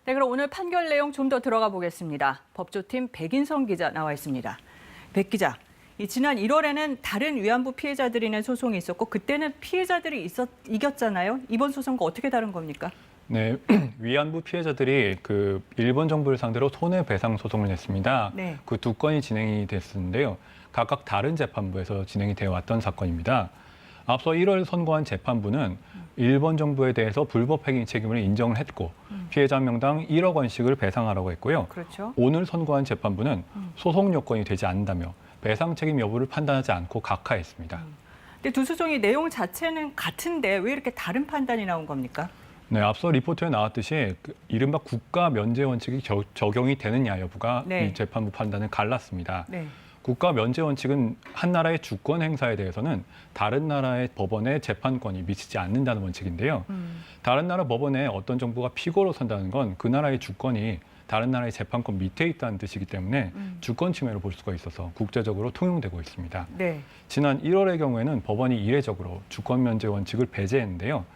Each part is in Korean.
네, 그럼 오늘 판결 내용 좀 더 들어가 보겠습니다. 법조팀 백인성 기자 나와 있습니다. 백 기자, 지난 1월에는 다른 위안부 피해자들이 낸 소송이 있었고 그때는 피해자들이 이겼잖아요. 이번 소송과 어떻게 다른 겁니까? 네, 위안부 피해자들이 일본 정부를 상대로 손해배상 소송을 냈습니다. 네. 그 두 건이 진행이 됐었는데요. 각각 다른 재판부에서 진행이 되어 왔던 사건입니다. 앞서 1월 선고한 재판부는 일본 정부에 대해서 불법 행위 책임을 인정을 했고 피해자 명당 1억 원씩을 배상하라고 했고요. 그렇죠. 오늘 선고한 재판부는 소송 요건이 되지 않는다며 배상 책임 여부를 판단하지 않고 각하했습니다. 근데 두 소송이 내용 자체는 같은데 왜 이렇게 다른 판단이 나온 겁니까? 네, 앞서 리포트에 나왔듯이 이른바 국가 면제 원칙이 적용이 되느냐 여부가 네. 이 재판부 판단은 갈랐습니다. 네. 국가 면제 원칙은 한 나라의 주권 행사에 대해서는 다른 나라의 법원의 재판권이 미치지 않는다는 원칙인데요. 다른 나라 법원에 어떤 정부가 피고로 선다는 건 그 나라의 주권이 다른 나라의 재판권 밑에 있다는 뜻이기 때문에 주권 침해로 볼 수가 있어서 국제적으로 통용되고 있습니다. 네. 지난 1월의 경우에는 법원이 이례적으로 주권 면제 원칙을 배제했는데요.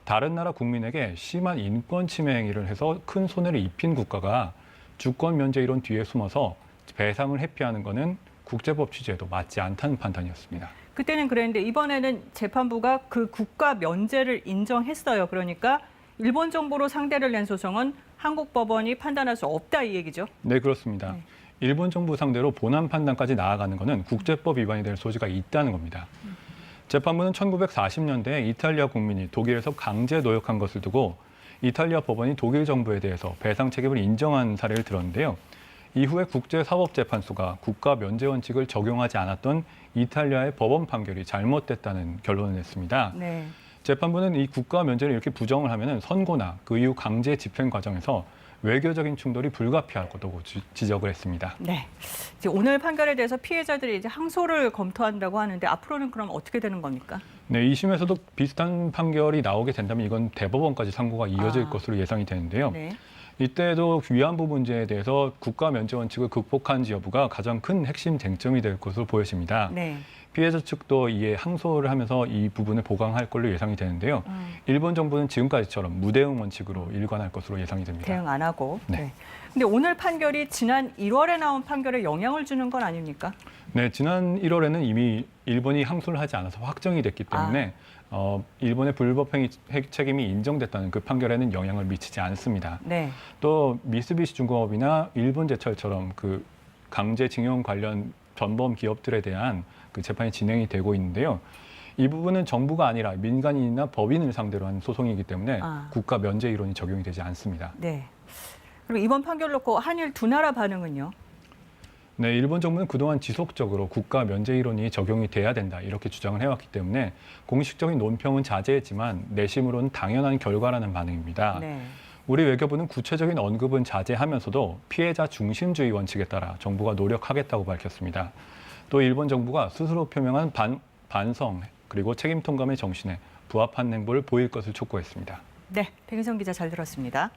다른 나라 국민에게 심한 인권 침해 행위를 해서 큰 손해를 입힌 국가가 주권 면제 이론 뒤에 숨어서 배상을 회피하는 것은 국제법 취지에도 맞지 않다는 판단이었습니다. 그때는 그랬는데 이번에는 재판부가 그 국가 면제를 인정했어요. 그러니까 일본 정부로 상대를 낸 소송은 한국 법원이 판단할 수 없다 이 얘기죠. 네, 그렇습니다. 네. 일본 정부 상대로 본안 판단까지 나아가는 것은 국제법 위반이 될 소지가 있다는 겁니다. 재판부는 1940년대에 이탈리아 국민이 독일에서 강제 노역한 것을 두고 이탈리아 법원이 독일 정부에 대해서 배상 책임을 인정한 사례를 들었는데요. 이후에 국제사법재판소가 국가 면제 원칙을 적용하지 않았던 이탈리아의 법원 판결이 잘못됐다는 결론을 냈습니다. 네. 재판부는 이 국가 면제를 이렇게 부정을 하면 선고나 그 이후 강제 집행 과정에서 외교적인 충돌이 불가피할 것도 지적을 했습니다. 네. 이제 오늘 판결에 대해서 피해자들이 이제 항소를 검토한다고 하는데 앞으로는 그럼 어떻게 되는 겁니까? 네, 2심에서도 비슷한 판결이 나오게 된다면 이건 대법원까지 상고가 이어질 것으로 예상이 되는데요. 네. 이때도 위안부 문제에 대해서 국가 면제 원칙을 극복한지 여부가 가장 큰 핵심 쟁점이 될 것으로 보여집니다. 네. 피해자 측도 이에 항소를 하면서 이 부분을 보강할 걸로 예상이 되는데요. 일본 정부는 지금까지처럼 무대응 원칙으로 일관할 것으로 예상이 됩니다. 대응 안 하고. 네. 네. 근데 오늘 판결이 지난 1월에 나온 판결에 영향을 주는 건 아닙니까? 네, 지난 1월에는 이미 일본이 항소를 하지 않아서 확정이 됐기 때문에 일본의 불법 행위 책임이 인정됐다는 그 판결에는 영향을 미치지 않습니다. 네. 또 미쓰비시 중공업이나 일본제철처럼 그 강제징용 관련 전범 기업들에 대한 그 재판이 진행이 되고 있는데요. 이 부분은 정부가 아니라 민간인이나 법인을 상대로 한 소송이기 때문에 국가 면제 이론이 적용이 되지 않습니다. 네. 그럼 이번 판결 놓고 한일 두 나라 반응은요? 네, 일본 정부는 그동안 지속적으로 국가 면제 이론이 적용이 돼야 된다 이렇게 주장을 해왔기 때문에 공식적인 논평은 자제했지만 내심으로는 당연한 결과라는 반응입니다. 네. 우리 외교부는 구체적인 언급은 자제하면서도 피해자 중심주의 원칙에 따라 정부가 노력하겠다고 밝혔습니다. 또 일본 정부가 스스로 표명한 반성 그리고 책임 통감의 정신에 부합한 행보를 보일 것을 촉구했습니다. 네, 백인성 기자 잘 들었습니다.